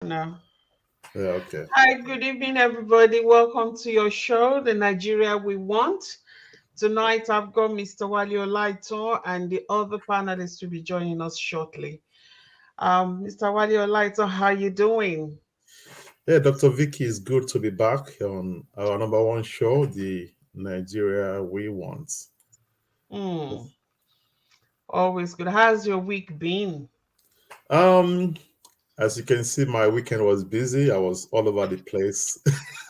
No. Yeah, okay. Hi, good evening, everybody. Welcome to your show, The Nigeria We Want. Tonight, I've got Mr. Wale Olaito and the other panelists to be joining us shortly. Mr. Wale Olaito, how you doing? Yeah, Dr. Vicky, is good to be back on our number one show, the Nigeria We Want. Hmm. Always good. How's your week been? Um, as you can see, my weekend was busy. I was all over the place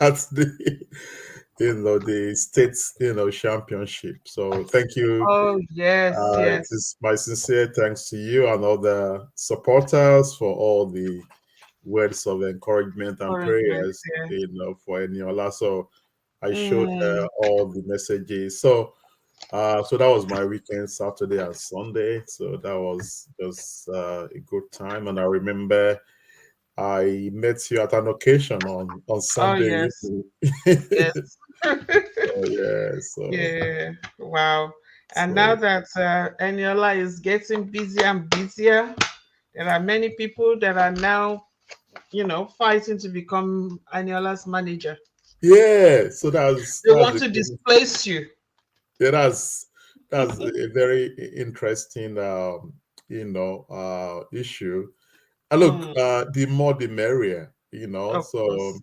at the states, championship. So thank you. Oh, yes, It yes. is my sincere thanks to you and all the supporters for all the words of encouragement and Encouragement, prayers, yeah. for Eniola. So I showed Mm, all the messages. So that was my weekend, Saturday and Sunday. So that was just a good time. And I remember I met you at an occasion on oh, Sunday yes, evening. yes. So yeah, so Yeah, wow. And now so that Eniola is getting busier and busier, there are many people that are now, fighting to become Aniola's manager. yeah, so They that's want the to thing. displace you. Yeah, that's a very interesting issue. And look, Mm, the more the merrier, of so course.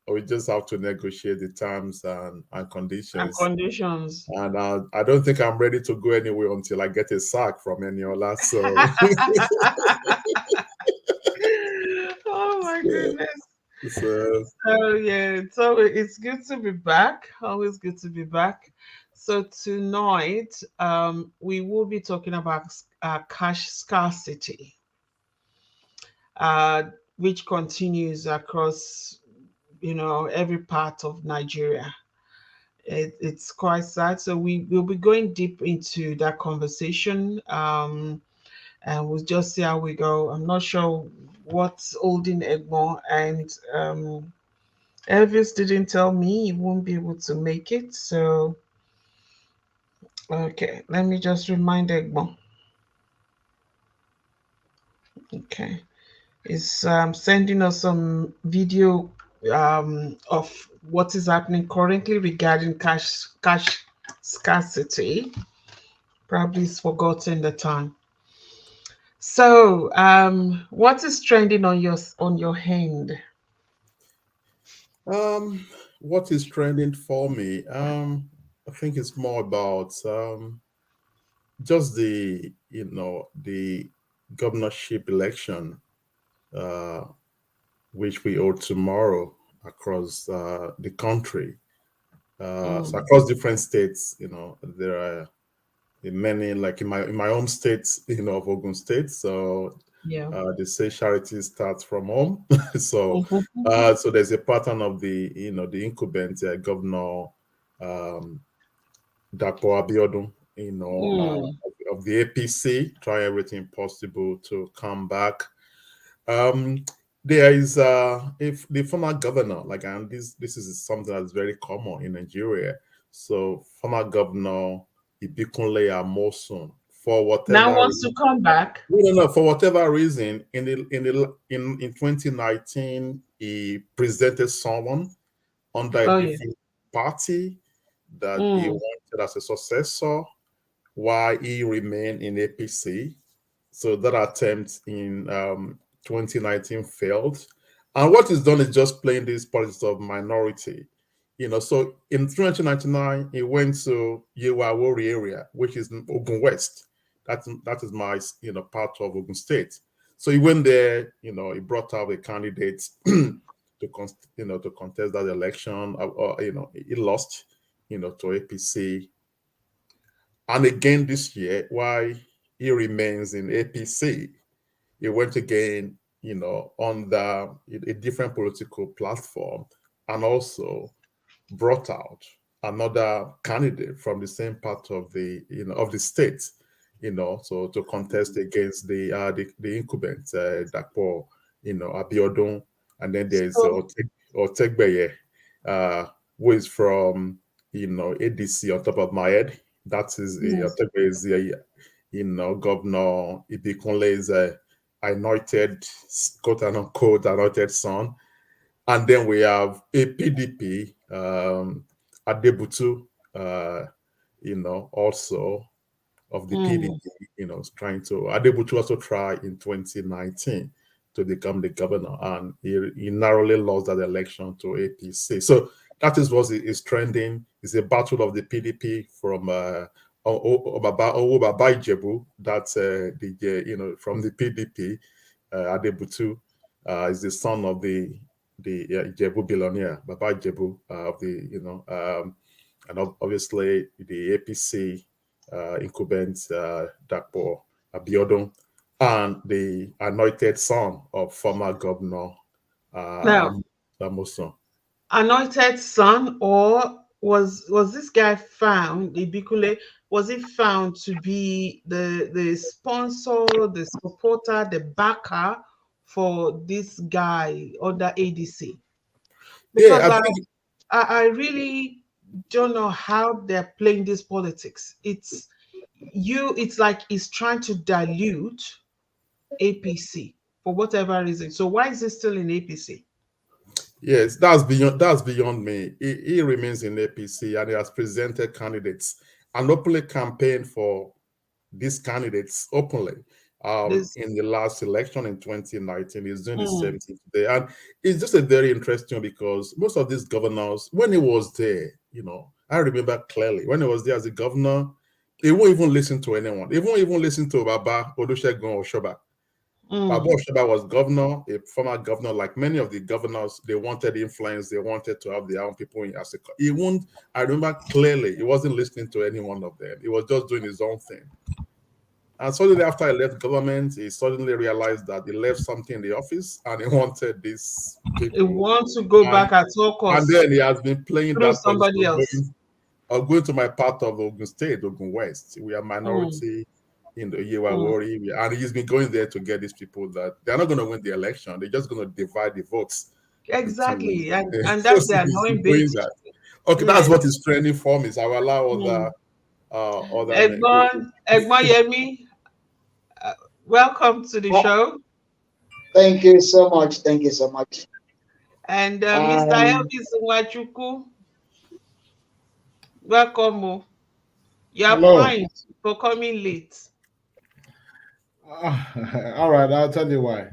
we just have to negotiate the terms and And conditions. conditions. And I don't think I'm ready to go anywhere until I get a sack from Eniola. So, Oh my so, goodness. so So yeah, so it's good to be back. Always good to be back. So tonight, we will be talking about cash scarcity, uh, which continues across, every part of Nigeria. It's quite sad. So we will be going deep into that conversation, and we'll just see how we go. I'm not sure what's holding Egmont, and Elvis didn't tell me he won't be able to make it. So, okay, let me just remind Egmont. Okay, he's sending us some video of what is happening currently regarding cash scarcity. Probably he's forgotten the time. So, what is trending on your hand? um, what is trending for me? I think it's more about just the governorship election, uh, which we hold tomorrow across the country. So Mm, across different states, there are many, like in my home state, of Ogun State. So yeah. they say charity starts from home. So Mhm. so there's a pattern of the incumbent governor, um, Dapo Abiodun, Mm. of the APC, try everything possible to come back. Um, there is if the former governor, like, and this is something that's very common in Nigeria. So former governor Ibikunle Amosun, for Now whatever wants to reason, come back. no, for whatever reason, in 2019, he presented someone under a Oh yeah. different party that he Mm. wanted as a successor, while he remained in APC. So that attempt in 2019 failed. And what is done is just playing this politics of minority. So in 2099, he went to Yewawori area, which is in Ogun West. That is my part of Ogun State. So he went there. He brought out a candidate to contest that election. He lost. To APC, and again this year, why he remains in APC. He went again, on a different political platform, and also brought out another candidate from the same part of the state, so to contest against the incumbent, Dapo, Abiodun, and then there's So Otegbeye, uh, who is from ADC on top of my head. That is yes. Otegbeye is Governor Ibikunle's anointed, quote unquote, anointed son. And then we have a PDP, Adebutu, also of the Mm. PDP, trying to, Adebutu also tried in 2019 to become the governor, and he narrowly lost that election to APC. So that is what is trending. It's a battle of the PDP from Baba Ijebu, that's from the PDP. Adebutu is the son of the Ijebu billionaire, Baba Ijebu, of the and obviously the APC incumbent Dapo Abiodun, and the anointed son of former governor Now, Amoson. anointed son, or was this guy found, Ibikule, was he found to be the sponsor, the supporter, the backer for this guy under ADC? Yeah, Because I think I really don't know how they're playing this politics. It's like it's trying to dilute APC for whatever reason. So why is it still in APC? yes, that's beyond me. He remains in APC, and he has presented candidates and openly campaigned for these candidates openly. This In the last election in 2019, he's doing the mm, same thing today. And it's just a very interesting because most of these governors, when he was there, I remember clearly when he was there as a governor, he won't even listen to anyone. He won't even listen to Baba Olusegun Oshoba. Baba mm, Oshoba was governor, a former governor. Like many of the governors, they wanted influence, they wanted to have their own people in as a. He won't. I remember clearly, he wasn't listening to any one of them. He was just doing his own thing. And suddenly, after I left government, he suddenly realized that he left something in the office and he wanted these it people. wants to go And, back at all and costs then he has been playing through that position, somebody else. going to my part of Ogun State, Ogun West. We are Mm, minority in the Yewa mm. Wari. And he's been going there to get these people that they're not going to win the election. They're just going to divide the votes between. Exactly, and So that's the he's annoying been bit. doing that. Okay, that's Yes. what is trending for me. So I will allow Mm. other people. Egbon Yemi, welcome to the Oh, show. thank you so much. Thank you so much. And Mr. Um, Elvis Nwachukwu, welcome. Oh. You are Hello. fine for coming late. All right, I'll tell you why.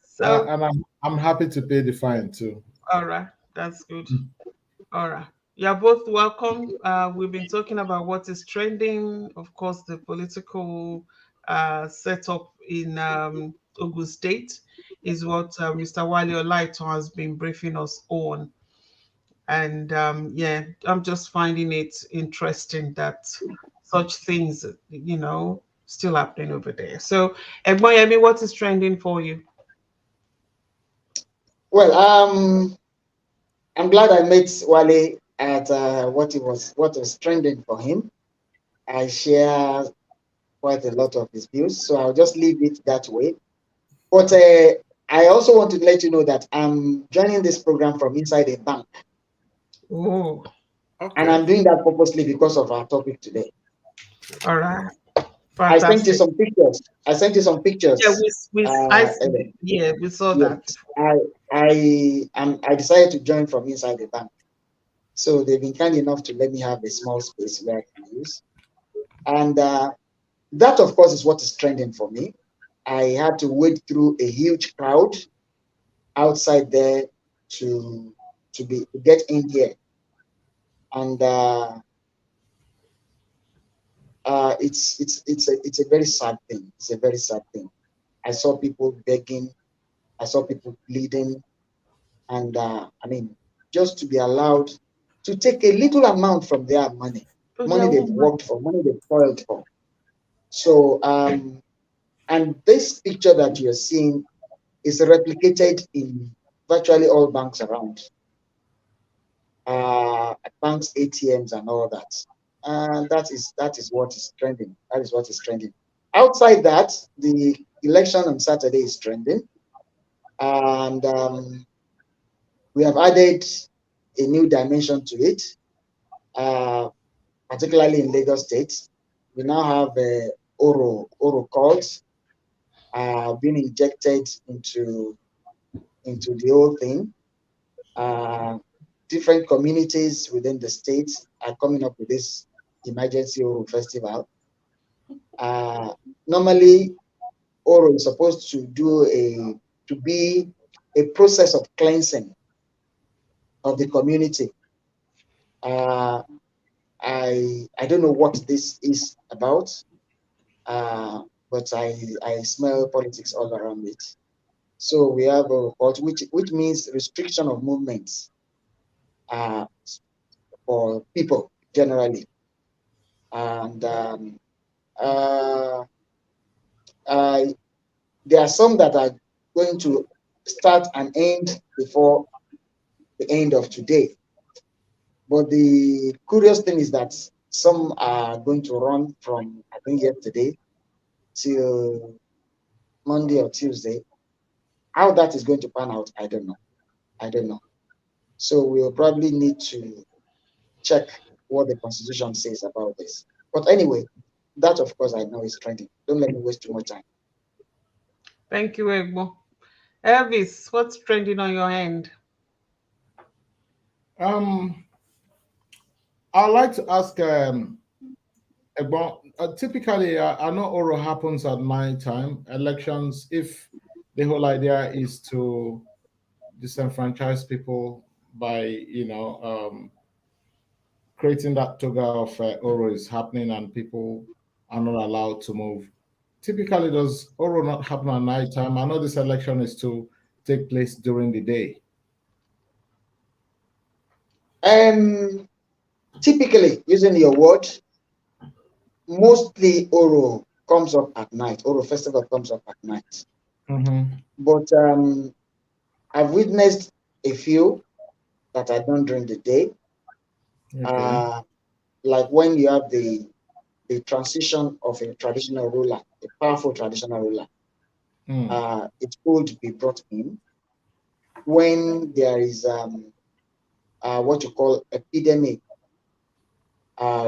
So, And I'm happy to pay the fine too. all right, that's good. All right. You're both welcome. We've been talking about what is trending, of course, the political setup in Ogun State is what Mr. Wale Olaito has been briefing us on. And yeah, I'm just finding it interesting that such things, still happening over there. So, Egboyemi, what is trending for you? well, I'm glad I met Wale at what was trending for him. I share quite a lot of his views, so I'll just leave it that way. But I also want to let you know that I'm joining this program from inside a bank, Oh, and Okay. I'm doing that purposely because of our topic today. all right. I sent you Fantastic. some pictures. I sent you some Yeah, pictures. Ellen. yeah, we saw Yes, that. I decided to join from inside the bank. So they've been kind enough to let me have a small space where I can use. And that, of course, is what is trending for me. I had to wade through a huge crowd outside there to get in here. And it's a very sad thing. It's a very sad thing. I saw people begging. I saw people pleading. And I mean, just to be allowed to take a little amount from their money, Oh, money yeah, they've woman. worked for, money they've toiled for. So, and this picture that you're seeing is replicated in virtually all banks around, banks, ATMs, and all that. And that is what is trending. That is what is trending. Outside that, the election on Saturday is trending, and we have added a new dimension to it, particularly in Lagos State. We now have Oro cults being injected into the whole thing. Different communities within the states are coming up with this emergency Oro festival. Normally, Oro is supposed to be a process of cleansing of the community. I don't know what this is about, but I smell politics all around it. So we have a report which means restriction of movements for people generally, and uh, there are some that are going to start and end before the end of today. But the curious thing is that some are going to run from, I think, yesterday till Monday or Tuesday. How that is going to pan out, I don't know. I don't know. So we'll probably need to check what the Constitution says about this. But anyway, that of course I know is trending. Don't let me waste too much time. Thank you, Egbo. Elvis, what's trending on your end? Um, I'd like to ask about typically, I know oral happens at night time. Elections, if the whole idea is to disenfranchise people by, creating that toga of Oro is happening and people are not allowed to move. Typically, does Oro not happen at night time? I know this election is to take place during the day. Typically, using your word, mostly Oro comes up at night. Oro festival comes up at night. Mm-hmm. But I've witnessed a few that are done during the day. Okay. Like when you have the transition of a traditional ruler, a powerful traditional ruler, it could be brought in when there is what you call epidemic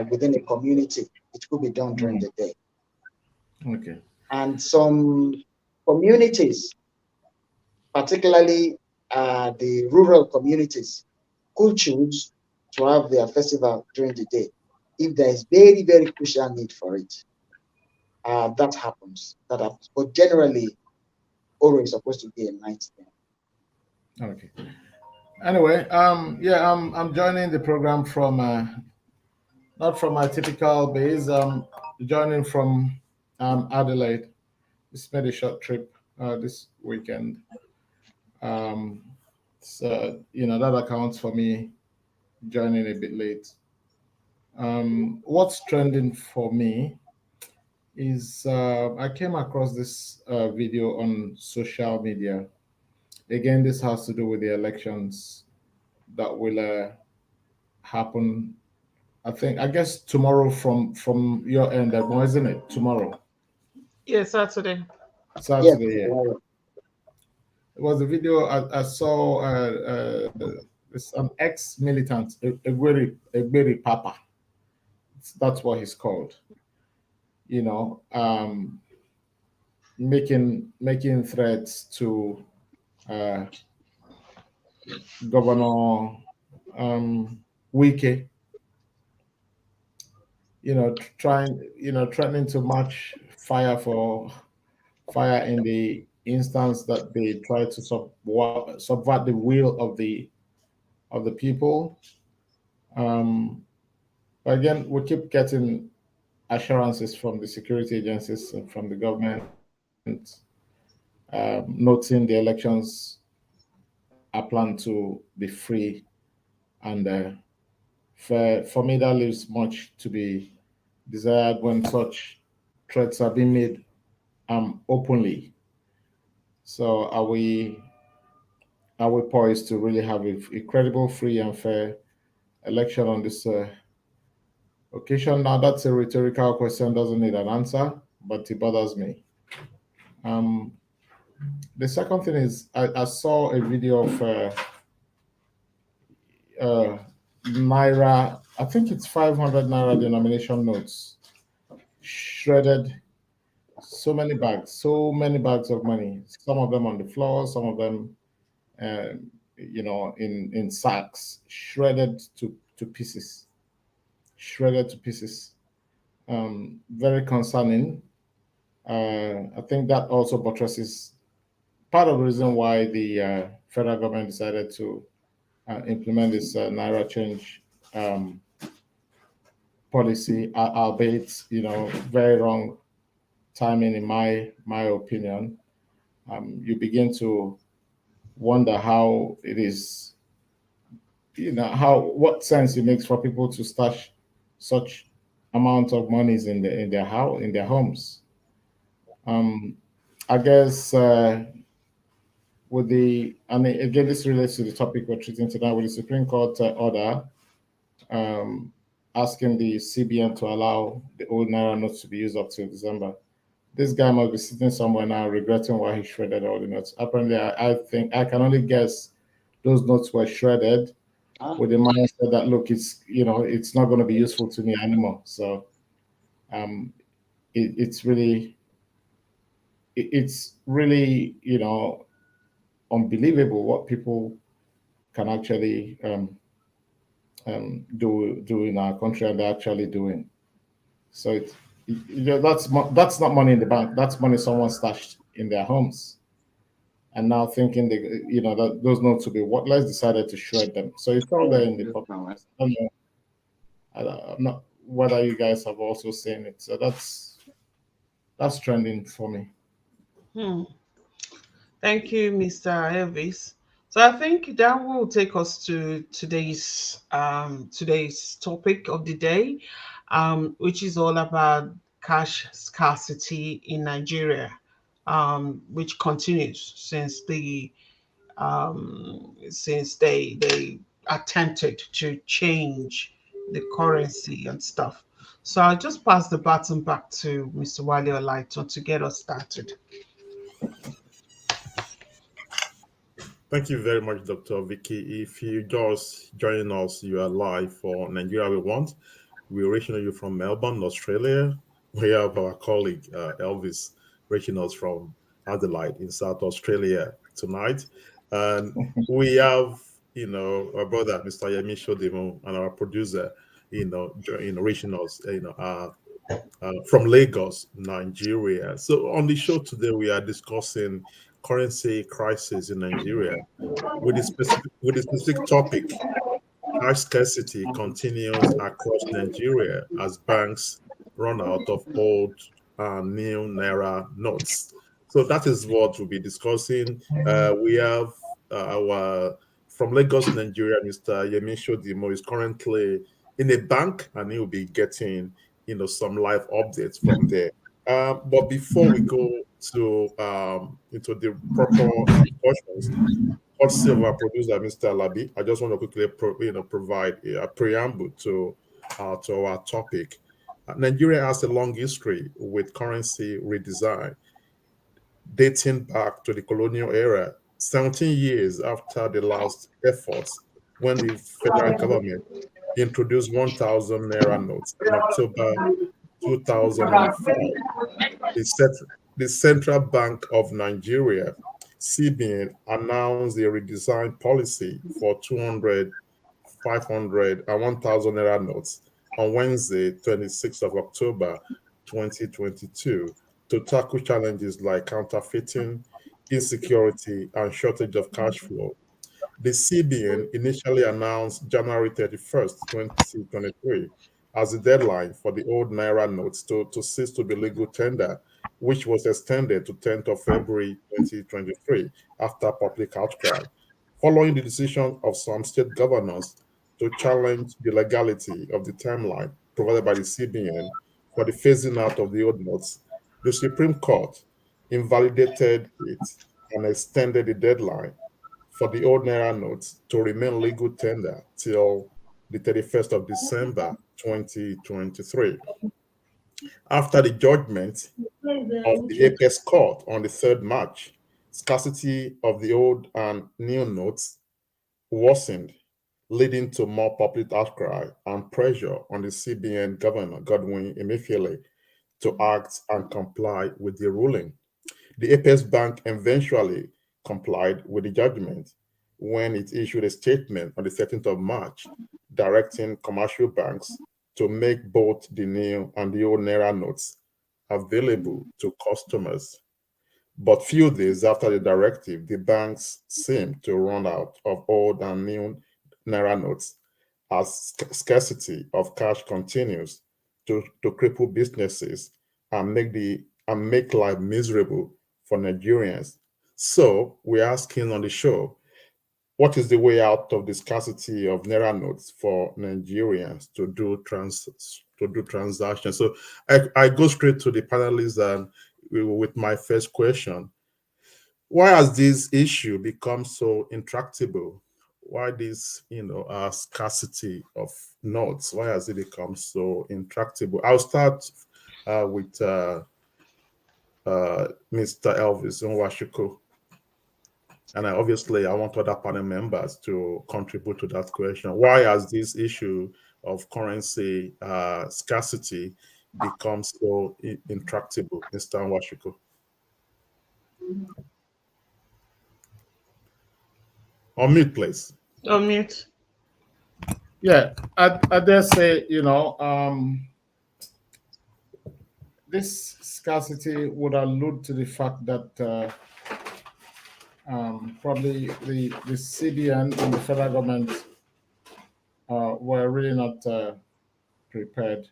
within a community. It could be done during the day. Okay. And some communities, particularly the rural communities, could choose to have their festival during the day if there is very, very crucial need for it. That happens. That happens. But generally, Oro is supposed to be a night thing. Okay. Anyway, yeah, I'm joining the program from not from my typical base. Joining from Adelaide. Just made a short trip this weekend. Um, so that accounts for me joining a bit late. What's trending for me is I came across this video on social media. Again, this has to do with the elections that will happen. I guess tomorrow from your end, isn't it? Tomorrow, Yes, Saturday. Yes, Saturday. Yeah, it was a video I saw. It's an ex-militant, Egberi Papa. That's what he's called. Making threats to uh, Governor Wike. Threatening to match fire in the instance that they try to subvert the will of the people. But again, we keep getting assurances from the security agencies and from the government, noting the elections are planned to be free and fair. For me, that leaves much to be desired when such threats are being made openly. So are we poised to really have a credible, free, and fair election on this occasion? Now, that's a rhetorical question, doesn't need an answer, but it bothers me. Um, the second thing is I saw a video of naira. I think it's 500 naira denomination notes shredded so many bags of money. Some of them on the floor, some of them, in sacks, to pieces, shredded to pieces. Very concerning. I think that also buttresses part of the reason why the federal government decided to implement this naira change policy, albeit very wrong timing in my opinion. You begin to wonder how it is, how what sense it makes for people to stash such amount of monies in their house, in their homes. Um, I guess and again, this relates to the topic we're treating tonight, with the Supreme Court order um, asking the CBN to allow the old naira notes to be used up till December. This guy must be sitting somewhere now regretting why he shredded all the notes. Apparently, I think I can only guess those notes were shredded with the mindset that, look, it's not going to be useful to me anymore. So um, it's really it's really unbelievable what people can actually do in our country, and they're actually doing. So that's not money in the bank. That's money someone stashed in their homes, and now thinking that those notes will be worthless, decided to shred them. So it's all there in the public. I don't know. I'm not whether you guys have also seen it. So that's trending for me. Hmm. Thank you, Mr. Elvis. So I think that will take us to today's topic of the day, which is all about cash scarcity in Nigeria, which continues since they attempted to change the currency and stuff. So I'll just pass the baton back to Mr. Wale Olaito to get us started. Thank you very much, Dr. Vicky. If you just join us, you are live for Nigeria We Want. We're reaching you from Melbourne, Australia. We have our colleague Elvis reaching us from Adelaide in South Australia tonight. And we have, our brother, Mr. Yemi Shodimo, and our producer, reaching us, from Lagos, Nigeria. So on the show today, we are discussing currency crisis in Nigeria with a specific topic. Cash scarcity continues across Nigeria as banks run out of old and new naira notes. So that is what we'll be discussing. We have our from Lagos, Nigeria, Mr. Yemi Shodimo is currently in a bank, and he will be getting some live updates from there. But before we go into the proper discussions, courtesy of our producer, Mr. Alabi, I just want to quickly provide a preamble to our topic. Nigeria has a long history with currency redesign dating back to the colonial era, 17 years after the last efforts when the federal government introduced 1,000 naira notes in October 2005. The Central Bank of Nigeria, CBN, announced a redesigned policy for 200, 500, and 1,000 naira notes on Wednesday, 26th of October 2022, to tackle challenges like counterfeiting, insecurity, and shortage of cash flow. The CBN initially announced January 31st, 2023, as the deadline for the old Naira notes to cease to be legal tender, which was extended to 10th of February 2023 after public outcry, following the decision of some state governors to challenge the legality of the timeline provided by the CBN for the phasing out of the old notes. The Supreme Court invalidated it and extended the deadline for the old Naira notes to remain legal tender till the 31st of December 2023. After the judgment of the Apex Court on the 3rd March, scarcity of the old and new notes worsened, leading to more public outcry and pressure on the CBN Governor Godwin Emefiele to act and comply with the ruling. The Apex Bank eventually complied with the judgment when it issued a statement on the 13th of March directing commercial banks to make both the new and the old Naira notes available to customers. But few days after the directive, the banks seemed to run out of old and new Naira notes as scarcity of cash continues to cripple businesses and make life miserable for Nigerians. So we're asking on the show, what is the way out of the scarcity of Naira notes for Nigerians to do transactions? So I go straight to the panelists and with my first question. Why has this issue become so intractable? Why this, scarcity of notes? Why has it become so intractable? I'll start with Mr. Elvis Nwachukwu. And obviously, I want other panel members to contribute to that question. Why has this issue of currency scarcity become so intractable, Mr. Nwachukwu? On mute, please. On mute. Yeah, I dare say, this scarcity would allude to the fact that probably the CBN and the federal government were really not prepared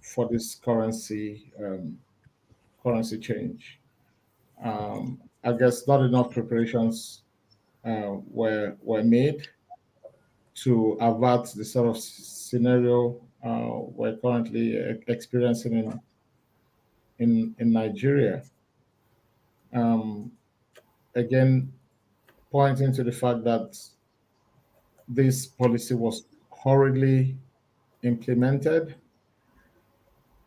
for this currency change. I guess not enough preparations were made to avert the sort of scenario we're currently experiencing in Nigeria. Again, pointing to the fact that this policy was hurriedly implemented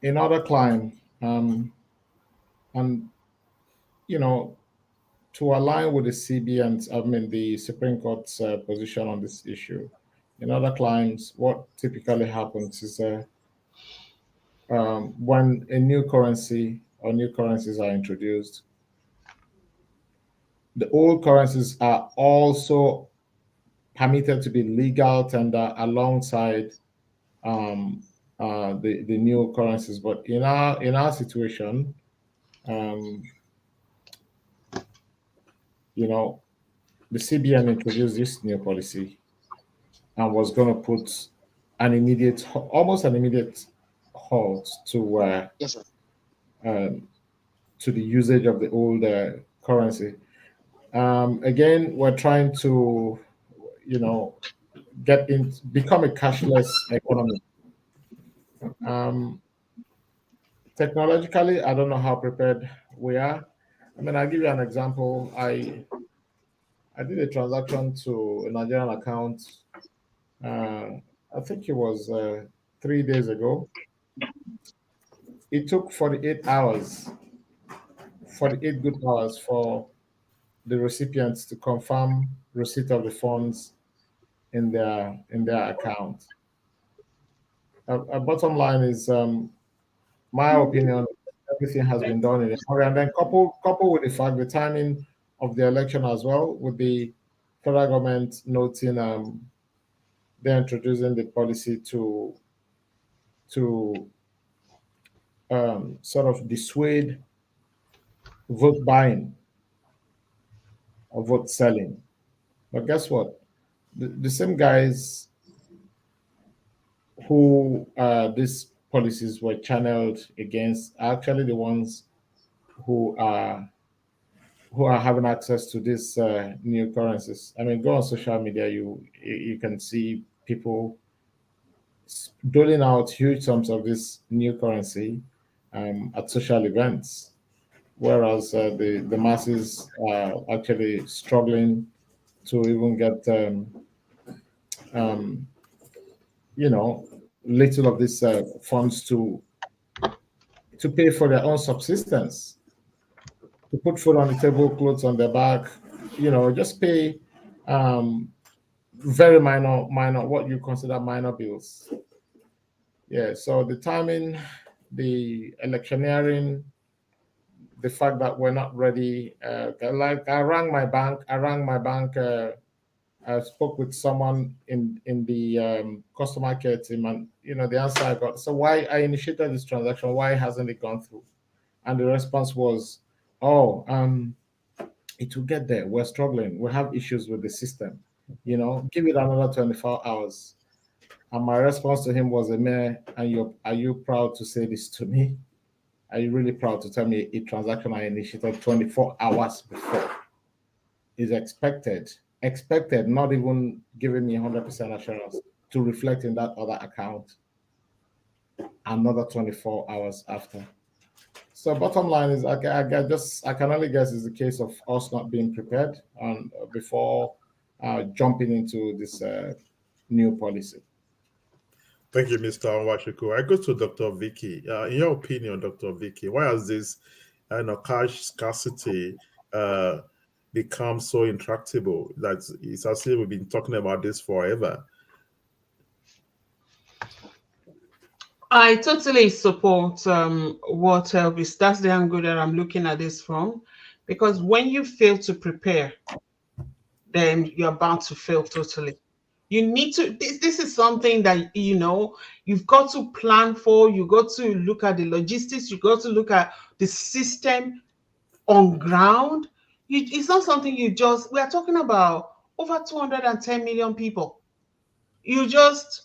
in other climes, and to align with the CBN's, the Supreme Court's position on this issue. In other climes, what typically happens is when a new currency or new currencies are introduced, the old currencies are also permitted to be legal tender alongside the new currencies. But in our situation, the CBN introduced this new policy and was going to put almost an immediate halt to Yes, sir. to the usage of the old currency. Again, we're trying to, become a cashless economy. Technologically, I don't know how prepared we are. I'll give you an example. I did a transaction to a Nigerian account. I think it was 3 days ago. It took 48 hours, 48 good hours for the recipients to confirm receipt of the funds in their account. Bottom line is, my opinion, everything has been done in a hurry, and then couple with the fact the timing of the election as well, with the federal government noting they're introducing the policy to sort of dissuade vote buying or vote selling. But guess what? The same guys who these policies were channeled against are actually the ones who are having access to these new currencies. Go on social media, you can see people doling out huge sums of this new currency at social events, whereas the masses are actually struggling to even get little of these funds to pay for their own subsistence, to put food on the table, clothes on their back, just pay very minor, what you consider minor bills. Yeah, so the timing, the electioneering, the fact that we're not ready. Like I rang my bank. I spoke with someone in the customer care team, and the answer I got. So why I initiated this transaction? Why hasn't it gone through? And the response was, "Oh, it will get there. We're struggling. We have issues with the system. Give it another 24 hours." And my response to him was a mere, "And are you proud to say this to me? Are you really proud to tell me a transaction I initiated 24 hours before is expected, not even giving me 100% assurance to reflect in that other account another 24 hours after?" So bottom line is, I can only guess it's the case of us not being prepared and before jumping into this new policy. Thank you, Mr. Nwachukwu. I go to Dr. Vicky. In your opinion, Dr. Vicky, why has this cash scarcity become so intractable that it's as if we've been talking about this forever? I totally support what Elvis. That's the angle that I'm looking at this from, because when you fail to prepare, then you're bound to fail totally. You need to. This is something that you've got to plan for. You got to look at the logistics. You got to look at the system on ground. It's not something you just. We are talking about over 210 million people. You just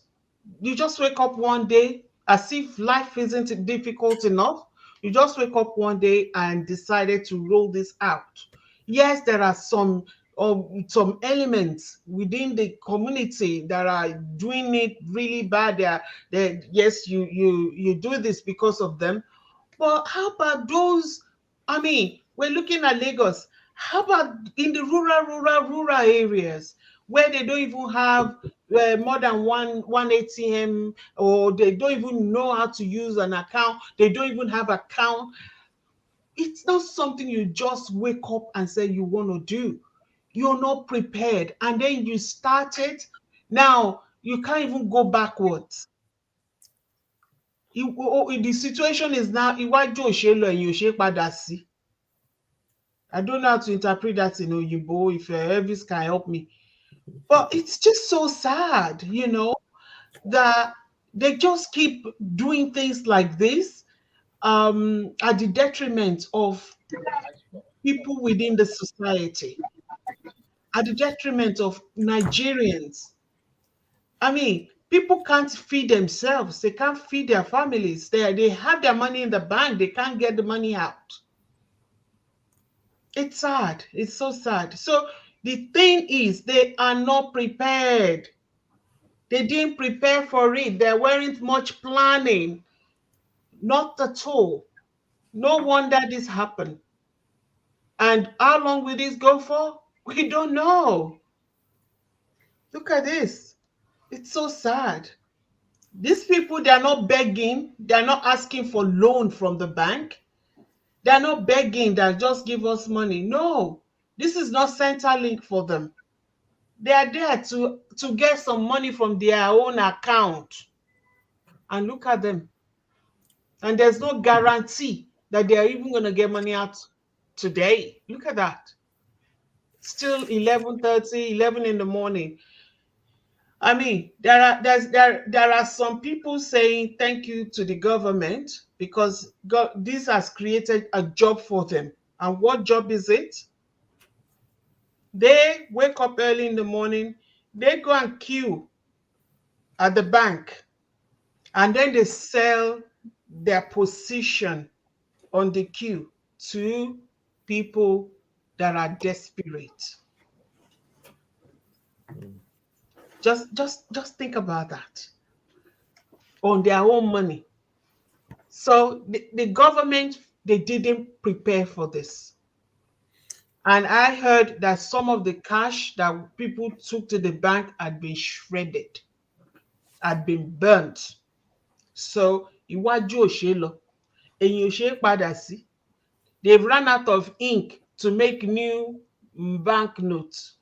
wake up one day as if life isn't difficult enough. You just wake up one day and decided to roll this out. Yes, there are some elements within the community that are doing it really bad. Yes, you do this because of them. But how about those? I mean, we're looking at Lagos. How about in the rural areas where they don't even have more than one ATM, or they don't even know how to use an account? They don't even have account. It's not something you just wake up and say you want to do. You're not prepared, and then you start it. Now you can't even go backwards. The situation is now iwájú òṣèlú ẹ̀yìn òṣè padà sí. I don't know how to interpret that in Oyinbo. If Elvis can help me, but it's just so sad, that they just keep doing things like this at the detriment of people within the society, at the detriment of Nigerians. I mean, people can't feed themselves. They can't feed their families. They have their money in the bank. They can't get the money out. It's sad. It's so sad. So the thing is, they are not prepared. They didn't prepare for it. There weren't much planning. Not at all. No wonder this happened. And how long will this go for? We don't know. Look at this. It's so sad. These people, they're not begging. They're not asking for loan from the bank. They're not begging that just give us money. No, this is not Centrelink for them. They are there to get some money from their own account. And look at them. And there's no guarantee that they are even going to get money out today. Look at that. Still 11:30, 11 in the morning. I mean, there are some people saying thank you to the government because this has created a job for them. And what job is it? They wake up early in the morning, they go and queue at the bank, and then they sell their position on the queue to people that are desperate. Just think about that. On their own money. So the government, they didn't prepare for this. And I heard that some of the cash that people took to the bank had been shredded, had been burnt. So iwájú òṣè lọ, ẹ̀yìn òṣè padà sí. They've run out of ink to make new banknotes.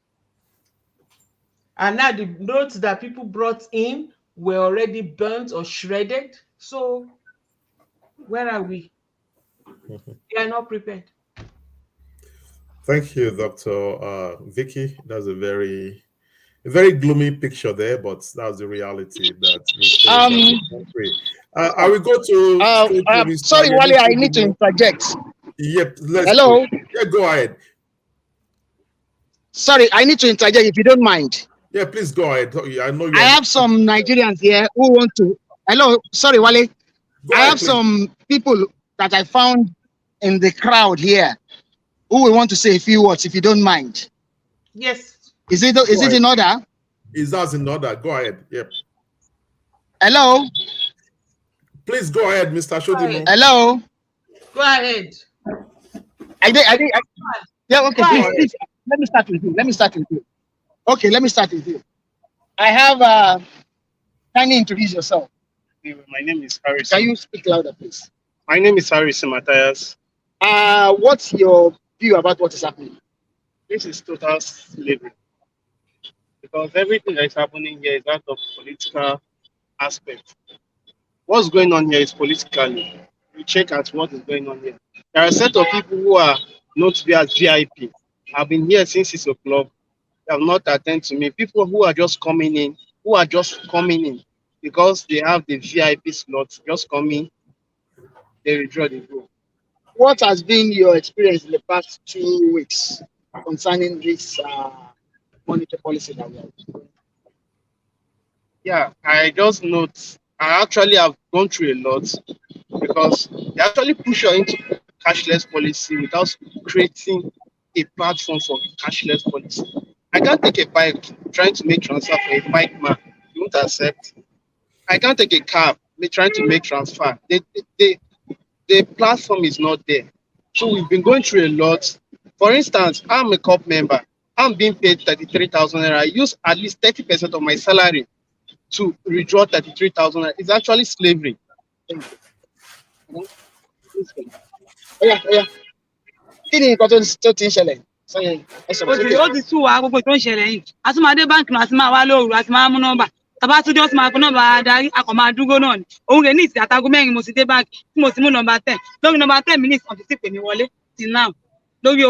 And now the notes that people brought in were already burnt or shredded. So where are we? We are not prepared. Thank you, Dr. Vicky. That's a very gloomy picture there, but that's the reality that we face as Um, a country. I will go to straight to Mr. sorry, Wale, Yemi I need to Sodimo. interject. Yep, let's go. Hello. Yeah, go ahead. Sorry, I need to interject if you don't mind. Yeah, please go ahead. I know you I want have some Nigerians here who want to. Hello, sorry, Wale. go I ahead, have please. some people that I found in the crowd here who will want to say a few words if you don't mind. Yes. Is it in order? Is that in order? Go ahead. Yep. Hello. Please go ahead, Mr. Shodimo. Hello. Go ahead. Yeah, okay, Go please. Let me start with you. Okay, let me start with you. I have kindly introduce yourself. My name is Harris. Can you speak louder, please? My name is Harris Matthias. What's your view about what is happening? This is total slavery because everything that is happening here is out of political aspect. What's going on here is politically. You check out what is going on here. There are a set of people who are not to be as VIP. I've been here since 6 o'clock. They have not attended to me. People who are just coming in, because they have the VIP slots, just coming, they withdraw, they go. What has been your experience in the past 2 weeks concerning this monetary policy that we have? Yeah, I just note I actually have gone through a lot because they actually push you into cashless policy without creating a platform for cashless policy. I can't take a bike trying to make transfer for a bike man. You won't accept. I can't take a cab trying to make transfer. The platform is not there. So we've been going through a lot. For instance, I'm a COP member. I'm being paid 33,000 naira. I use at least 30% of my salary to withdraw 33,000. It's actually slavery. Oya. Kí ni nǹkan tó ti ń ṣẹlẹ̀? Ó ti sú wa gbogbo tó ń ṣẹlẹ̀ yìí. A tún máa dé báńkì náà, a ti máa wá lóru, a ti máa mú nọ́mbà. Tàbá tún jọ́ sí máa pe nọ́mbà adarí, a kàn máa dúró náà ni. Òun rè ní ìsìn àtago mẹ́rin mo ti dé báńkì tí mo ti mú nọ́mbà 10. Lórí nọ́mbà 10 mi ní ìsìn ọ̀fíìsì pè mí wọlé till now. Lórí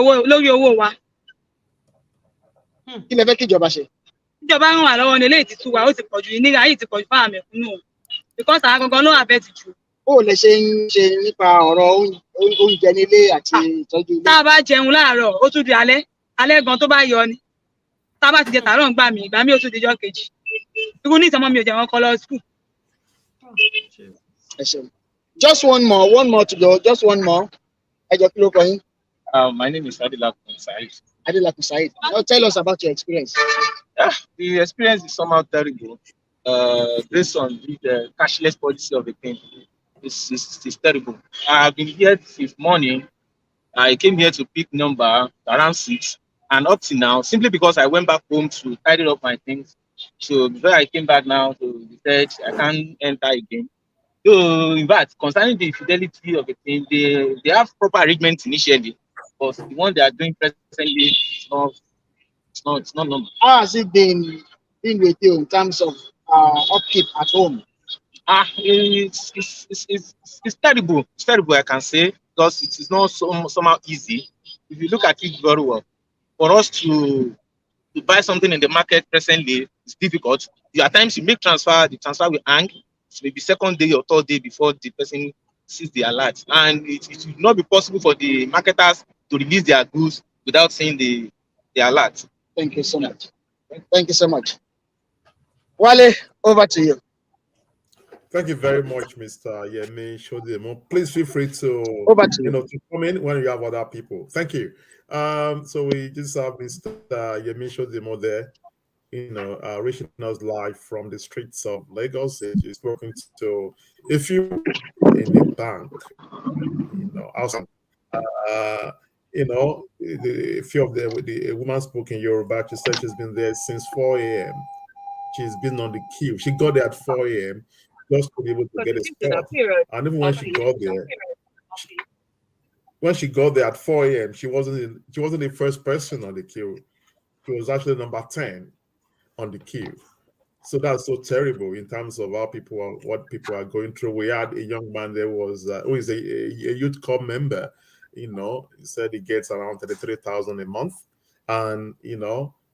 owó wa. Kí lẹ fẹ́ kí ìjọba ṣe? Ìjọba ràn wá lọ́wọ́ ní eléyìí ti sú wa, ó ti pọ̀jù ìnira yìí ti pọ̀jù fáwọn mẹ̀kúnnù o. Because àwọn gangan ló affect jù. Bó lẹ ṣe ń ṣe nípa ọ̀rọ̀ oúnjẹ nílé àti ìtọ́jú ilé? Tá a bá jẹun láàárọ̀, ó tún di alẹ́ gan tó bá yọ ni. Tá a bá ti jẹ tàárọ̀ ń gbà mí, ìgbà mi ó tún di ọjọ́ kejì. Irú ní ìtọ́mọ́ mi ò jẹ́ wọn kọ́ lọ school. Just one more to go. Just one more. Ẹ jọ kí ló kọ yín? My name is Adilakun Said. Adilakun Said. Now tell us about your experience. The experience is somehow terrible. Based on the cashless policy of the thing, it's terrible. I've been here since morning. I came here to pick number around 6, and up to now, simply because I went back home to tidy up my things. So before I came back now to the church, I can't enter again. So in fact, concerning the fidelity of the thing, they have proper arrangements initially, but the one they are doing presently is not normal. How has it been with you in terms of upkeep at home? It's terrible. It's terrible, I can say, because it is not somehow easy. If you look at it very well, for us to buy something in the market presently, it's difficult. There are times you make transfer, the transfer will hang. It may be second day or third day before the person sees the alert, and it will not be possible for the marketers to release their goods without seeing the alert. Thank you so much. Thank you so much. Wale, over to you. Thank you very much, Mr. Yemi Shodimo. Please feel free to to come in when you have other people. Thank you. So we just have Mr. Yemi Shodimo there, reaching us live from the streets of Lagos. He's spoken to a few in the bank, outside. A few of them. A woman spoke in Yoruba. She said she's been there since 4 a.m. She's been on the queue. She got there at 4 a.m. just to be able to get a spot. And even when she got there, at 4 a.m., she wasn't the first person on the queue. She was actually number 10 on the queue. So that's so terrible in terms of how people are, what people are going through. We had a young man there was who is a youth corps member. He said he gets around 33,000 a month, and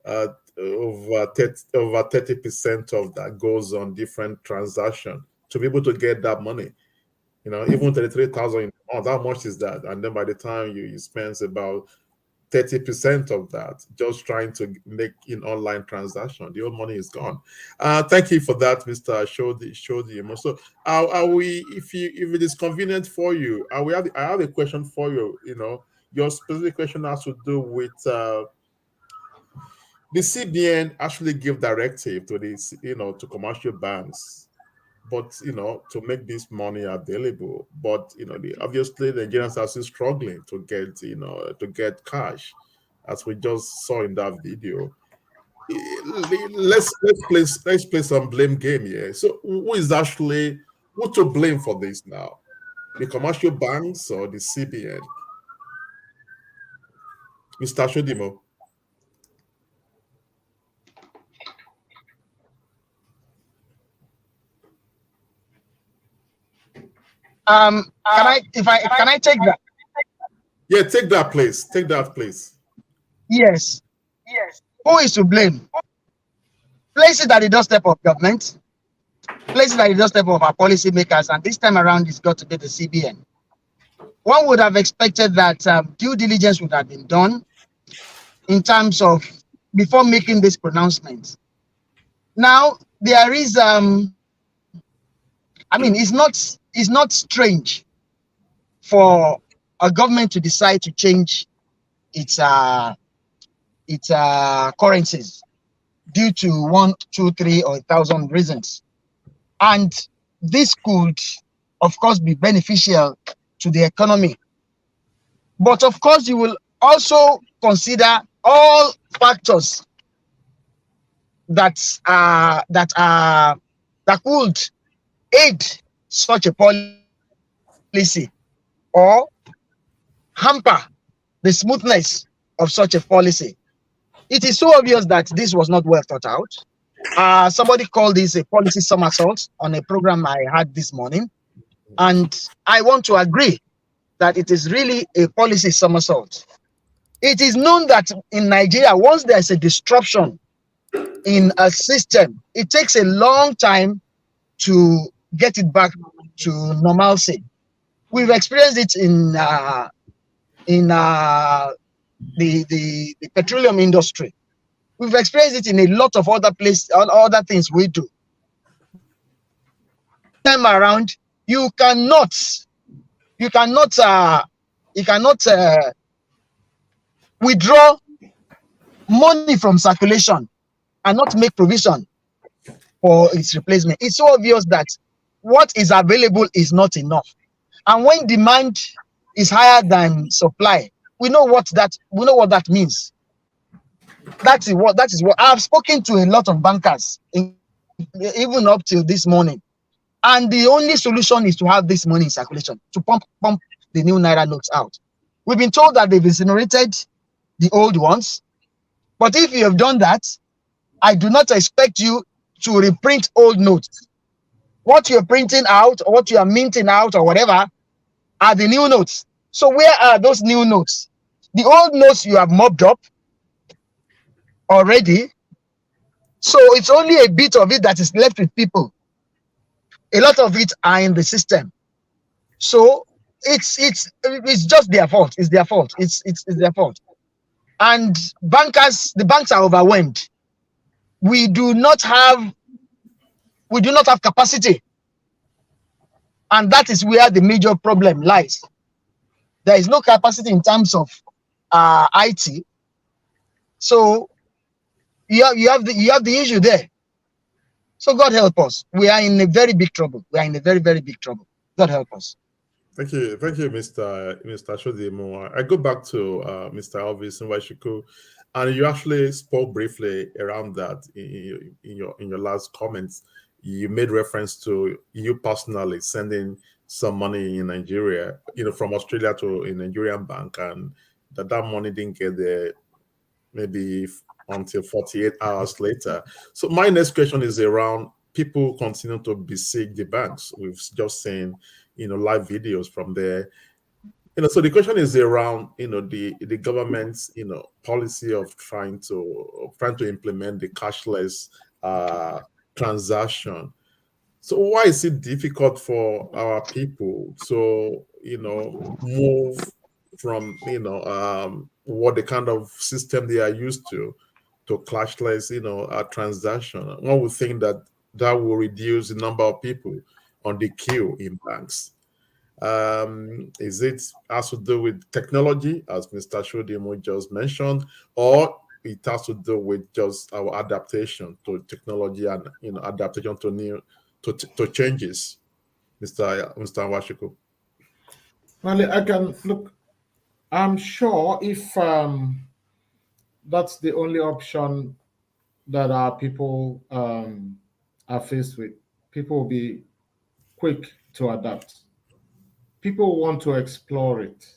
over 30% of that goes on different transactions. To be able to get that money, even 33,000, how much is that? And then by the time you spend about 30% of that just trying to make an online transaction, the whole money is gone. Thank you for that, Mr. Shodi. So are we, if it is convenient for you, I have a question for you. Your specific question has to do with the CBN actually give directive to this, to commercial banks, but to make this money available. But obviously the Nigerians are still struggling to get cash, as we just saw in that video. Let's play some blame game here. So who to blame for this now? The commercial banks or the CBN? Mr. Shodimo. Can I take that? Yeah, take that, please. Take that, please. Yes. Who is to blame? Place it at the doorstep of government. Place it at the doorstep of our policymakers, and this time around, it's got to be the CBN. One would have expected that due diligence would have been done in terms of before making this pronouncement. Now there is, it's not strange for a government to decide to change its currencies due to 1, 2, 3, or 1,000 reasons, and this could, of course, be beneficial to the economy. But of course, you will also consider all factors that could aid such a policy or hamper the smoothness of such a policy. It is so obvious that this was not well thought out. Somebody called this a policy somersault on a program I had this morning, and I want to agree that it is really a policy somersault. It is known that in Nigeria, once there's a disruption in a system, it takes a long time to get it back to normalcy. We've experienced it in the petroleum industry. We've experienced it in a lot of other places, other things we do. Time around, you cannot withdraw money from circulation and not make provision for its replacement. It's so obvious that what is available is not enough, and when demand is higher than supply, we know what that means. That is what I've spoken to a lot of bankers, even up till this morning, and the only solution is to have this money in circulation, to pump the new naira notes out. We've been told that they've incinerated the old ones, but if you have done that, I do not expect you to reprint old notes. What you're printing out, or what you are minting out, or whatever, are the new notes. So where are those new notes? The old notes you have mopped up already, so it's only a bit of it that is left with people. A lot of it are in the system, so it's just their fault. It's their fault. It's their fault. And the banks are overwhelmed. We do not have capacity, and that is where the major problem lies. There is no capacity in terms of IT, so you have the issue there. So God help us. We are in a very big trouble. We are in a very, very big trouble. God help us. Thank you, Mr. Shodimo. I go back to Mr. Elvis Nwachukwu, and you actually spoke briefly around that in your last comments. You made reference to you personally sending some money in Nigeria, from Australia to a Nigerian bank, and that money didn't get there maybe until 48 hours later. So my next question is around people continue to besiege the banks. We've just seen, live videos from there. So the question is around, the government's, policy of trying to implement the cashless transaction. So why is it difficult for our people to, move from, what the kind of system they are used to cashless, a transaction? One would think that will reduce the number of people on the queue in banks. Is it has to do with technology, as Mr. Shodimo just mentioned, or it has to do with just our adaptation to technology and adaptation to new to changes, Mr. Washiko? Well, I can look. I'm sure if that's the only option that our people are faced with, people will be quick to adapt. People want to explore it.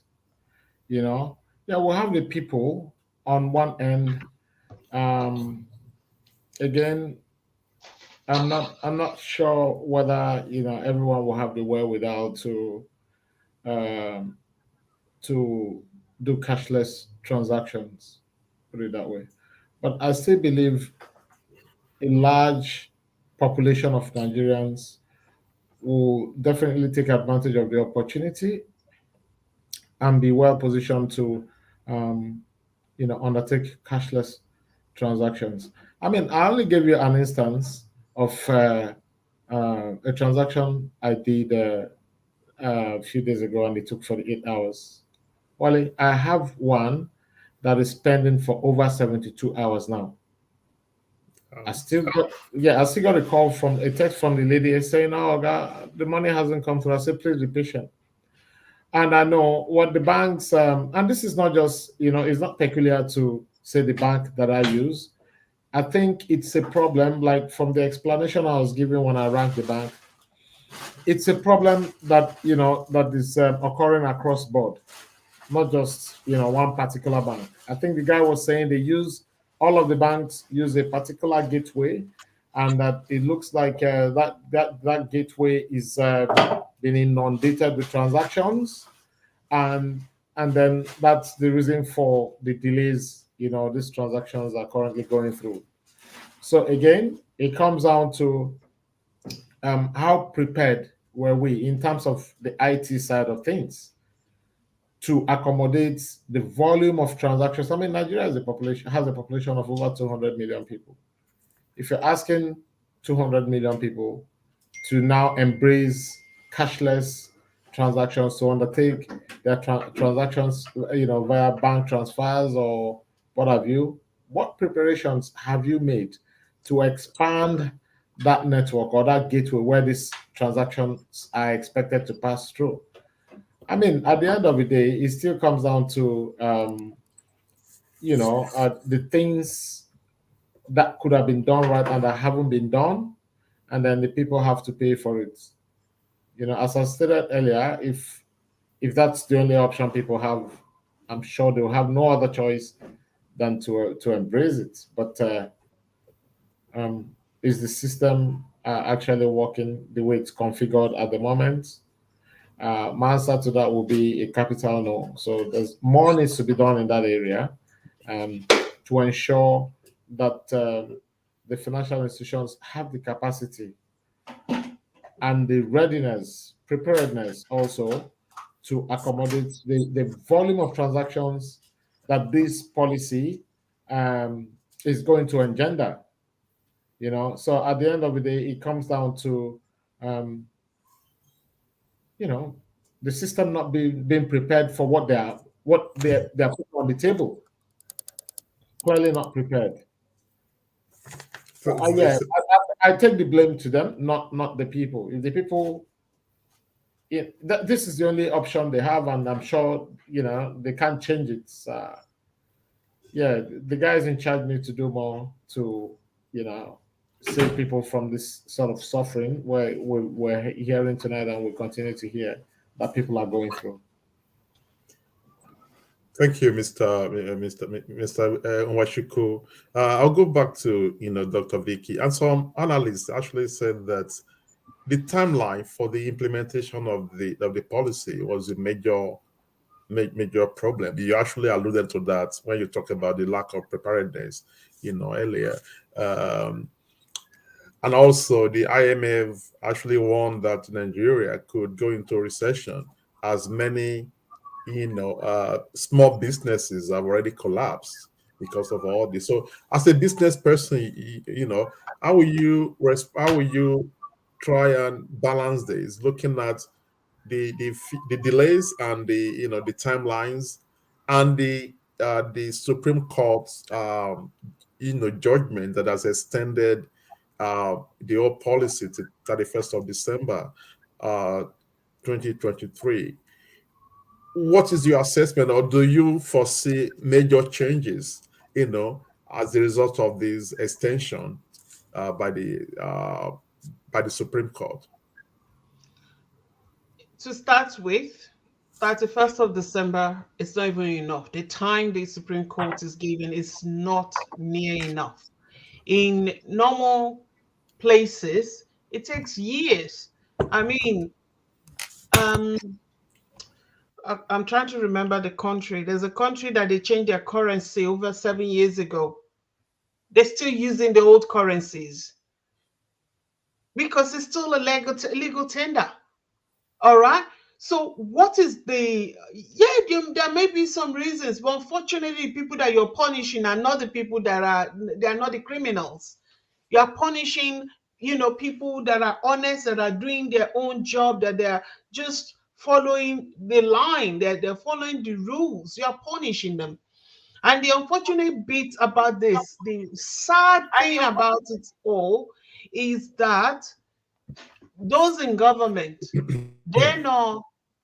Yeah, we'll have the people on one end. Again, I'm not sure whether everyone will have the wherewithal um, to do cashless transactions, put it that way. But I still believe a large population of Nigerians will definitely take advantage of the opportunity and be well positioned to, undertake cashless transactions. I mean, I only gave you an instance of a transaction I did a few days ago, and it took 48 hours. Well, I have one that is pending for over 72 hours now. I still got a call from a text from the lady saying, "Oh, God, the money hasn't come through." I said, "Please be patient." And I know what the banks, and this is not just, it's not peculiar to say the bank that I use. I think it's a problem, like from the explanation I was given when I ranked the bank, it's a problem that, that is occurring across board, not just, one particular bank. I think the guy was saying all of the banks use a particular gateway, and that it looks like that gateway is being inundated with transactions, and then that's the reason for the delays these transactions are currently going through. So again, it comes down to how prepared were we in terms of the IT side of things to accommodate the volume of transactions. I mean, Nigeria has a population of over 200 million people. If you're asking 200 million people to now embrace cashless transactions, to undertake their transactions, via bank transfers or what have you, what preparations have you made to expand that network or that gateway where these transactions are expected to pass through? I mean, at the end of the day, it still comes down to, the things that could have been done right and that haven't been done, and then the people have to pay for it. As I stated earlier, if that's the only option people have, I'm sure they'll have no other choice than to embrace it. But is the system actually working the way it's configured at the moment? My answer to that will be a capital no. So there's more needs to be done in that area to ensure that the financial institutions have the capacity and the preparedness also to accommodate the volume of transactions that this policy is going to engender. So at the end of the day, it comes down to the system not being prepared for what they're putting on the table. Clearly not prepared. So, I take the blame to them, not the people. If the people, this is the only option they have, and I'm sure they can't change it. The guys in charge need to do more to save people from this sort of suffering we're hearing tonight, and we continue to hear that people are going through. Thank you, Mr. Nwachukwu. I'll go back to Dr. Vicky, and some analysts actually said that the timeline for the implementation of the policy was a major problem. You actually alluded to that when you talk about the lack of preparedness, earlier. And also, the IMF actually warned that Nigeria could go into recession as many, small businesses have already collapsed because of all this. So, as a business person, how will you try and balance this, looking at the delays and the timelines and the Supreme Court's judgment that has extended the old policy to 31st of December 2023. What is your assessment, or do you foresee major changes, as a result of this extension by the Supreme Court? To start with, 31st of December is not even enough. The time the Supreme Court is giving is not near enough. In normal places, it takes years. I mean, um, I'm trying to remember the country. There's a country that they changed their currency over 7 years ago. They're still using the old currencies because it's still a legal tender. All right. So what is there may be some reasons, but unfortunately, people that you're punishing are not the people they are not the criminals. You are punishing, people that are honest, that are doing their own job, that they're just following the line, they're following the rules. You are punishing them. And the unfortunate bit about this, the sad thing about it all, is that those in government,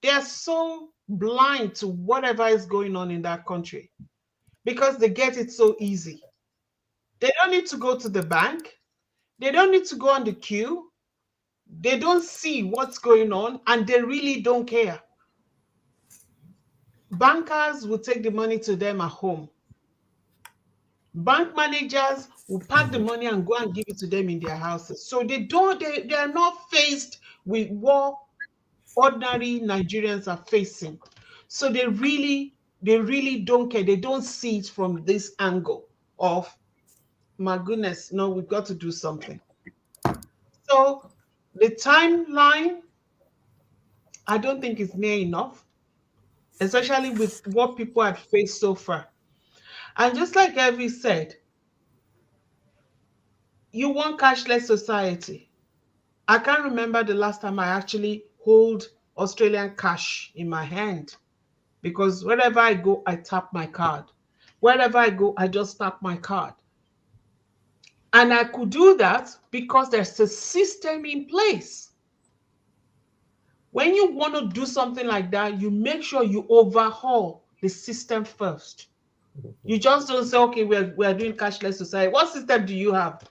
they're so blind to whatever is going on in that country because they get it so easy. They don't need to go to the bank. They don't need to go on the queue. They don't see what's going on and they really don't care. Bankers will take the money to them at home. Bank managers will pack the money and go and give it to them in their houses. So they are not faced with what ordinary Nigerians are facing. So they really don't care. They don't see it from this angle of, my goodness, no, we've got to do something. So the timeline, I don't think is near enough, especially with what people had faced so far. And just like Evie said, you want cashless society. I can't remember the last time I actually hold Australian cash in my hand, because wherever I go, I tap my card. Wherever I go, I just tap my card. And I could do that because there's a system in place. When you want to do something like that, you make sure you overhaul the system first. You just don't say, okay, we're doing cashless society. What system do you have?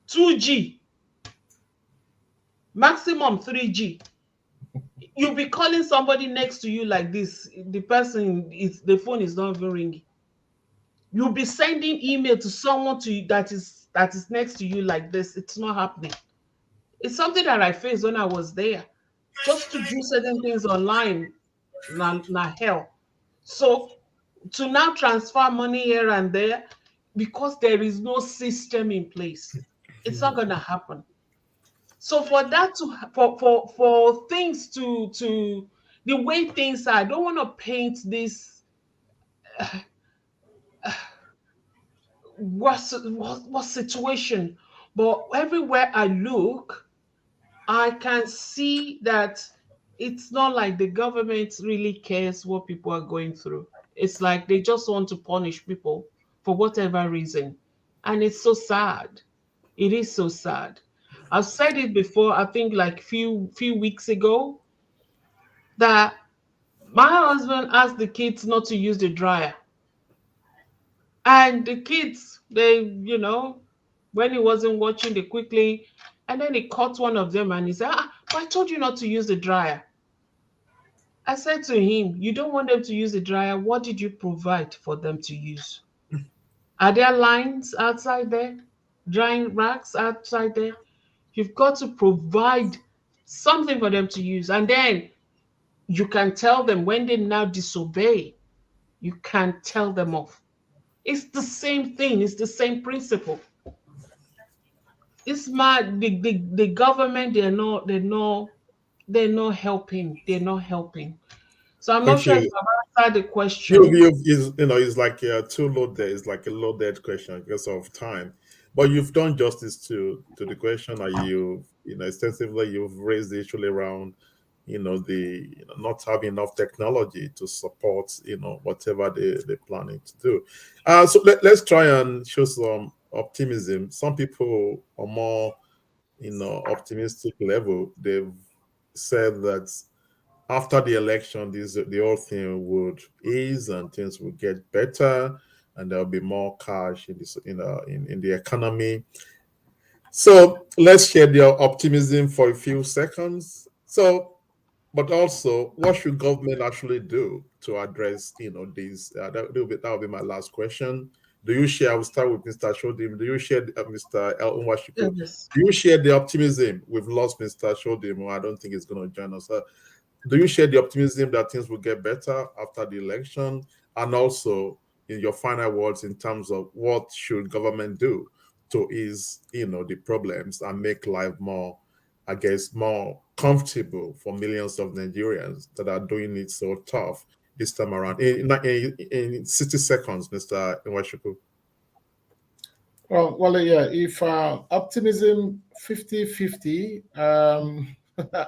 2G, maximum 3G. You'll be calling somebody next to you like this. The phone is not even ringing. You'll be sending email to someone that is next to you like this. It's not happening. It's something that I faced when I was there. Just to do certain things online, na hell. So to now transfer money here and there, because there is no system in place, it's not going to happen. So for that for things to the way things are, I don't want to paint this what situation, but everywhere I look, I can see that it's not like the government really cares what people are going through. It's like they just want to punish people for whatever reason. And it's so sad. It is so sad. I've said it before, I think like few weeks ago, that my husband asked the kids not to use the dryer. And the kids, when he wasn't watching, they quickly, and then he caught one of them and he said, but I told you not to use the dryer. I said to him, you don't want them to use a dryer. What did you provide for them to use? Are there lines outside there? Drying racks outside there? You've got to provide something for them to use. And then you can tell them when they now disobey, you can tell them off. It's the same thing, it's the same principle. It's my the government, they're not helping. They're not helping. So I'm not sure if Okay, I've answered the question. is it's like too loaded. It's like a loaded question because of time. But you've done justice to the question, and extensively you've raised the issue around the not having enough technology to support whatever they're planning to do. So let's try and show some optimism. Some people are more optimistic level. They've said that after the election, the whole thing would ease and things will get better, and there'll be more cash in this in the economy. So let's share their optimism for a few seconds. So, but also, what should government actually do to address these? That will be my last question. Do you share? I will start with Mr. Shodim. Do you share, Mr. El Nwashiku? Yes. Do you share the optimism? We've lost Mr. Shodim. I don't think he's going to join us. Do you share the optimism that things will get better after the election? And also, in your final words, in terms of what should government do to ease, the problems and make life more, I guess, more comfortable for millions of Nigerians that are doing it so tough this time around? In 60 seconds, Mr. Nwashiku. Well, yeah, if optimism 50-50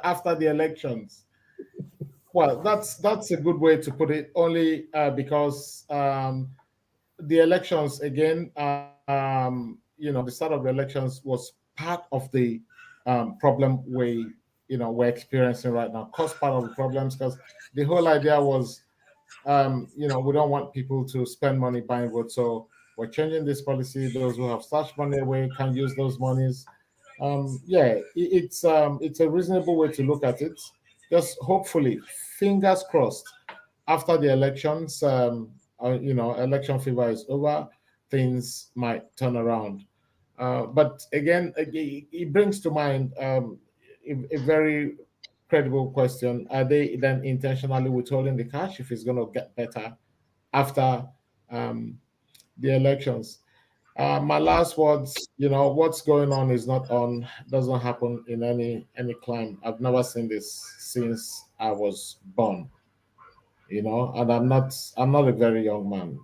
after the elections. Well, that's a good way to put it, only because the elections, again, the start of the elections was part of the problem we're experiencing right now, caused part of the problems, because the whole idea was, we don't want people to spend money buying votes, so we're changing this policy. Those who have stashed money away can use those monies. It's a reasonable way to look at it. Just hopefully, fingers crossed, after the elections, election fever is over, things might turn around. But again, it brings to mind a very credible question. Are they then intentionally withholding the cash if it's going to get better after the elections? My last words, what's going on is not on, doesn't happen in any climb. I've never seen this since I was born, and I'm not a very young man,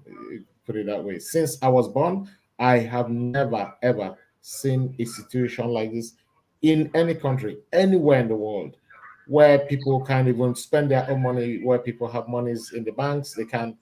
put it that way. Since I was born, I have never ever seen a situation like this in any country, anywhere in the world, where people can't even spend their own money, where people have monies in the banks, they can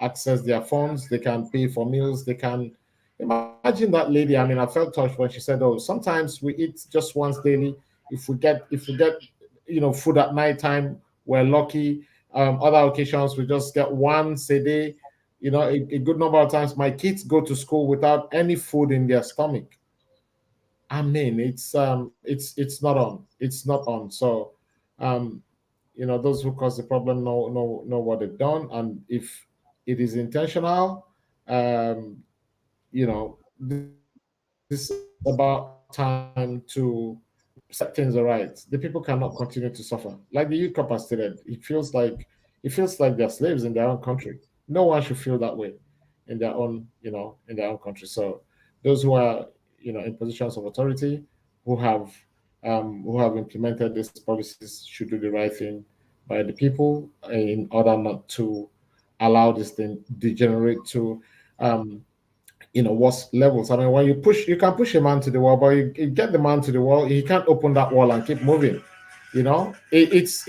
access their phones, they can pay for meals, they can imagine that lady. I mean, I felt touched when she said, "Oh, sometimes we eat just once daily. If we get food at night time, we're lucky. Other occasions we just get once a day. A good number of times my kids go to school without any food in their stomach. I mean, it's not on. It's not on. So, those who cause the problem know what they've done, and if it is intentional, this is about time to set things right. The people cannot continue to suffer. Like the youth copper stated, it feels like they're slaves in their own country. No one should feel that way in their own country. So those who are in positions of authority, who have implemented these policies, should do the right thing by the people in order not to allow this thing degenerate to worse levels. I mean, when you can push a man to the wall, but you get the man to the wall, he can't open that wall and keep moving. This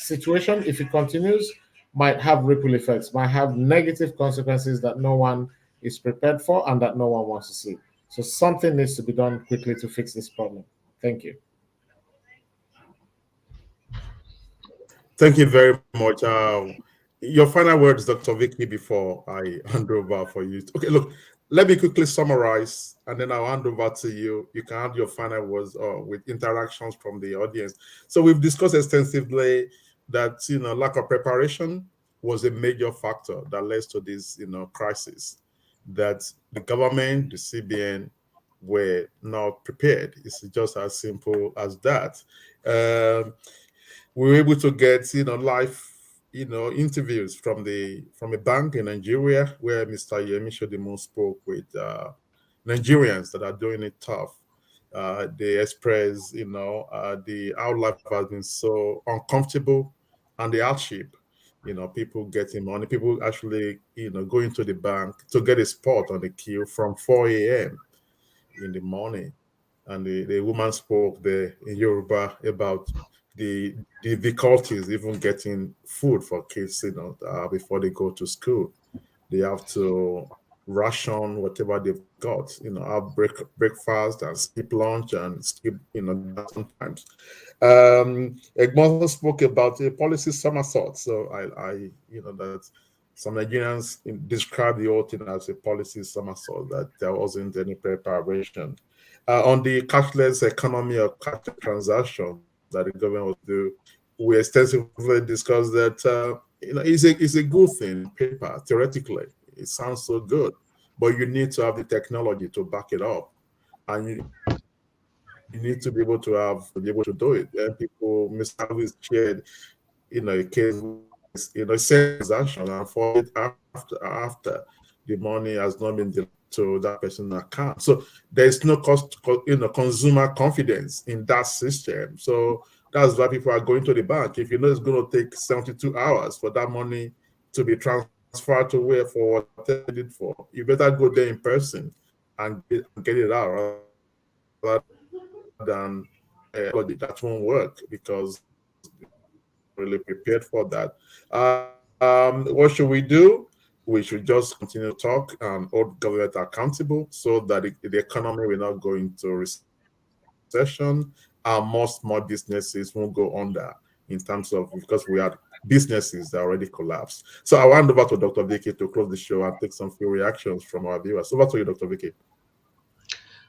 situation, if it continues, might have ripple effects, might have negative consequences that no one is prepared for and that no one wants to see. So something needs to be done quickly to fix this problem. Thank you. Thank you very much. Your final words, Dr. Vicky, before I hand over for you. Okay, look, let me quickly summarize, and then I'll hand over to you. You can add your final words with interactions from the audience. So we've discussed extensively that lack of preparation was a major factor that led to this crisis. That the government, the CBN, were not prepared. It's just as simple as that. Um, we were able to get live interviews from a bank in Nigeria where Mr. Yemi Shodimo spoke with Nigerians that are doing it tough. They express the how life has been so uncomfortable and the hardship. People getting money, people actually going to the bank to get a spot on the queue from 4 a.m. in the morning. And the woman spoke there in Yoruba about the difficulties even getting food for kids, before they go to school. They have to ration whatever they've got, have breakfast and skip lunch and skip, dinner sometimes. Egmont spoke about a policy somersault. So that some Nigerians describe the whole thing as a policy somersault, that there wasn't any preparation. On the cashless economy or cashless transactions that the government will do, we extensively discussed that it's a good thing on paper. Theoretically, it sounds so good, but you need to have the technology to back it up, and you need to be able to do it. And people, Mr. Alvis shared, a case, transaction, and for it after the money has not been delivered to that person's account. So there's no consumer confidence in that system. So that's why people are going to the bank. If you know it's going to take 72 hours for that money to be transferred to where for whatever it for, you better go there in person and get it out rather than that won't work because really prepared for that. What should we do? We should just continue to talk and hold government accountable so that the economy will not go into recession and more small businesses won't go under in terms of, because we had businesses that already collapsed. So I hand over to Dr. Vicky to close the show and take some few reactions from our viewers. Over to you, Dr. Vicky.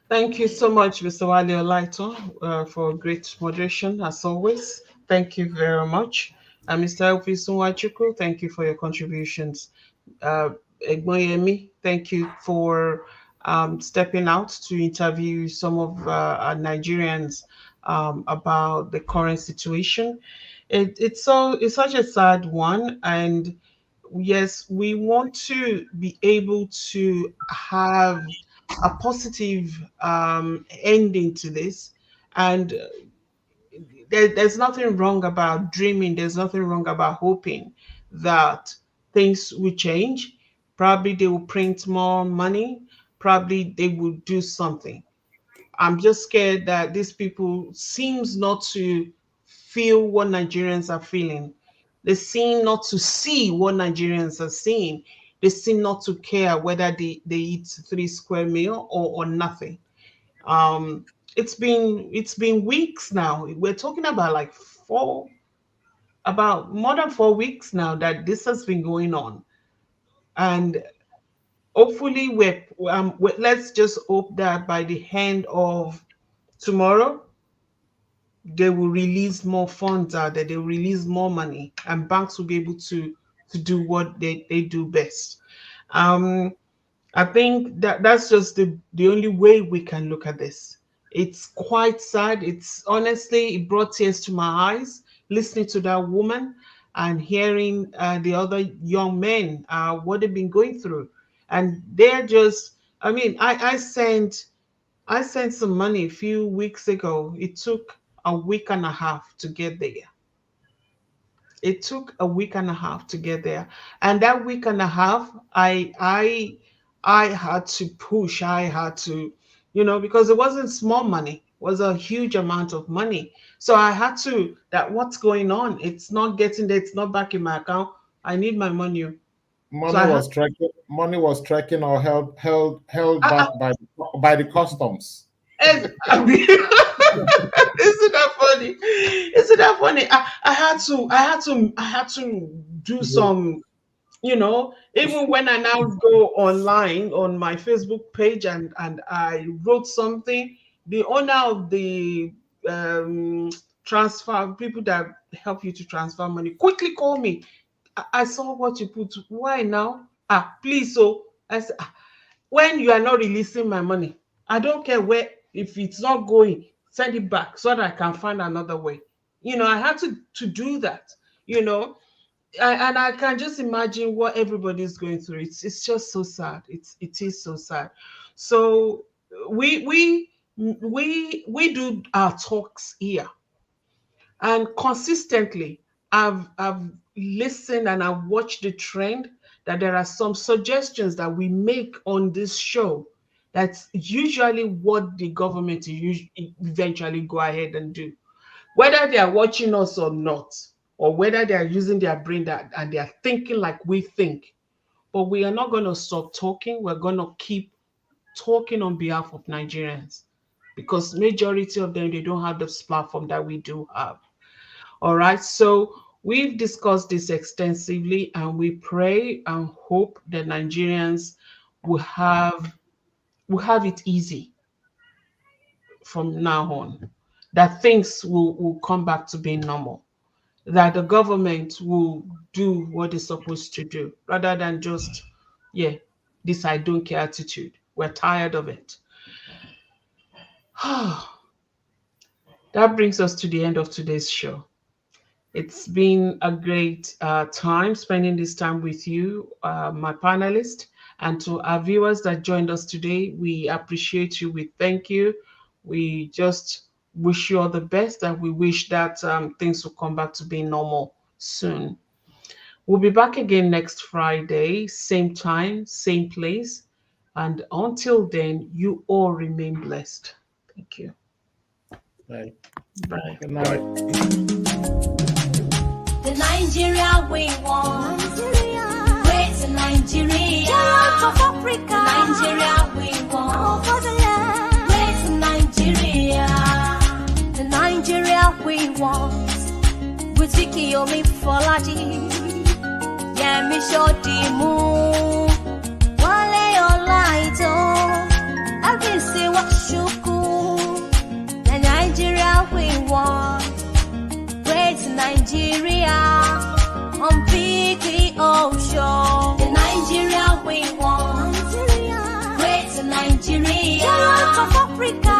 Thank you so much, Mr. Wale Olaito, for great moderation as always. Thank you very much. Mr. Elvis Nwachukwu, thank you for your contributions. Egboyemi, thank you for stepping out to interview some of our Nigerians about the current situation. It's such a sad one, and yes, we want to be able to have a positive ending to this, and there's nothing wrong about dreaming. There's nothing wrong about hoping that things will change. Probably they will print more money. Probably they will do something. I'm just scared that these people seems not to feel what Nigerians are feeling. They seem not to see what Nigerians are seeing. They seem not to care whether they eat 3 square meal or nothing. Um, it's been weeks now. We're talking about like about more than 4 weeks now that this has been going on, and hopefully let's just hope that by the end of tomorrow they will release more funds out there, they will release more money, and banks will be able to do what they do best. um I think that's just the only way we can look at this. It's quite sad. It's honestly, it brought tears to my eyes listening to that woman and hearing the other young men what they've been going through, and they're just. I mean, I sent some money a few weeks ago. It took a week and a half to get there. It took a week and a half to get there, and that week and a half, I had to push. I had to, because it wasn't small money. It was a huge amount of money. So I had to. That what's going on? It's not getting there. It's not back in my account. I need my money. So I had. Money was tracking or held back by the customs. And, I mean, isn't that funny? Isn't that funny? I had to do some, even when I now go online on my Facebook page and I wrote something, the owner of the transfer, people that help you to transfer money, quickly call me. I saw what you put. Why now? Please. So I said, when you are not releasing my money, I don't care where, if it's not going, send it back so that I can find another way. I had to do that, and I can just imagine what everybody's going through. It's just so sad. It is so sad. So we do our talks here, and consistently I've listened and I've watched the trend that there are some suggestions that we make on this show that's usually what the government eventually go ahead and do, whether they are watching us or not, or whether they are using their brain and they are thinking like we think. But we are not going to stop talking. We're going to keep talking on behalf of Nigerians, because majority of them, they don't have this platform that we do have. All right, so we've discussed this extensively, and we pray and hope that Nigerians will have it easy from now on, that things will come back to being normal, that the government will do what it's supposed to do, rather than just, this I don't care attitude. We're tired of it. That brings us to the end of today's show. It's been a great time spending this time with you, my panelists, and to our viewers that joined us today. We appreciate you. We thank you. We just wish you all the best, and we wish that things will come back to being normal soon. We'll be back again next Friday, same time, same place. And until then, you all remain blessed. Thank you. Bye. Bye. Good night. The Nigeria we want. Great Nigeria. Of Africa. Nigeria we want. Great Nigeria. The Nigeria we want. With Vicky for Ladi. Yeah, me show the moon. Wale your light on. I can see what you cool. The Nigeria we want. Great Nigeria, on big ocean. The Nigeria we want. Great Nigeria, of Africa.